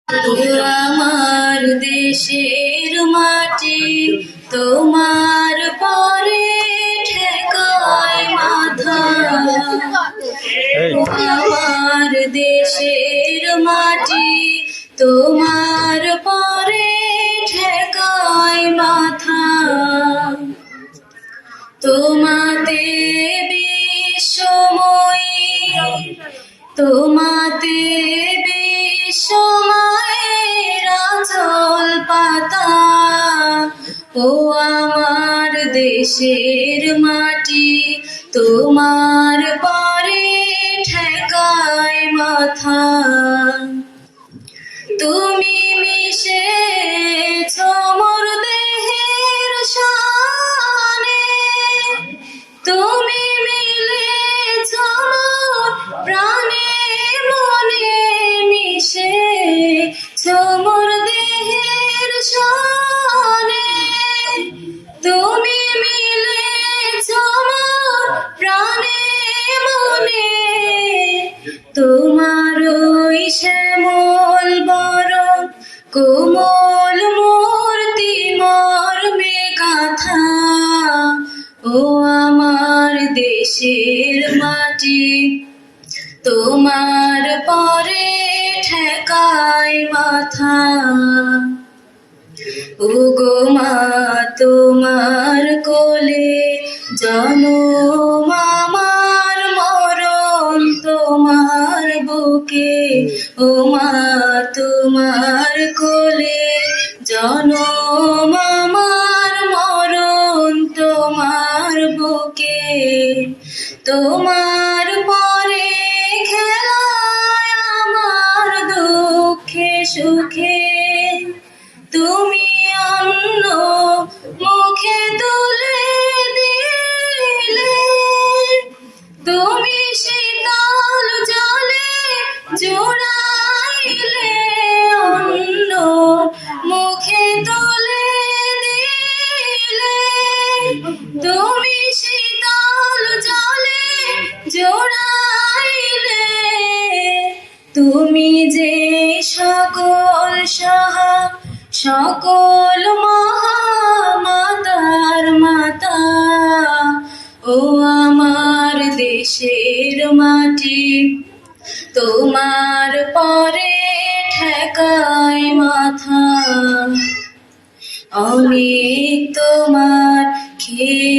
আমার দেশের মাটি তোমার পরে ঠেকায় মাথা। আমার দেশের মাটি তোমার পরে ঠেকায় মাথা। তোমাতে বিশ্বময়ী, তোমাতে বিশ্বময়ের আঁচল পাতা। ও আমার দেশের মাটি তোমার পরে ঠেকায় মাথা। তুমি মিশেছ মোর দেহের সনে, তুমি মিলেছ মোর প্রাণে মনে, মিশেছ মোর দেহের সনে, তুমি মিলেছ মোর প্রাণে মনে। তোমার ওই শ্যামল বরণ কোমল মূর্তি মর্মে গাথা। ও আমার দেশের মাটি তোমার পরে ঠেকায় মাথা। ওগো মা তোমার কোলে জনম আমার মরণ তোমার বুকে। ও মা তোমার কোলে জনম আমার মরণ তোমার বুকে। তোমার পরে খেলায় আমার দুঃখে সুখে, তুমি অন্য মুখে তুলে দিলে, তুমি শীতল জলে জোড়াইলে, অন্য মুখে তুলে দিলে, তুমি শীতল জলে জোড়াইলে। তুমি যে সকল সহা সকল মহামাতার মাতা। ও আমার দেশের মাটি তোমার পরে ঠেকায় মাথা। অনেক তোমার খেয়ে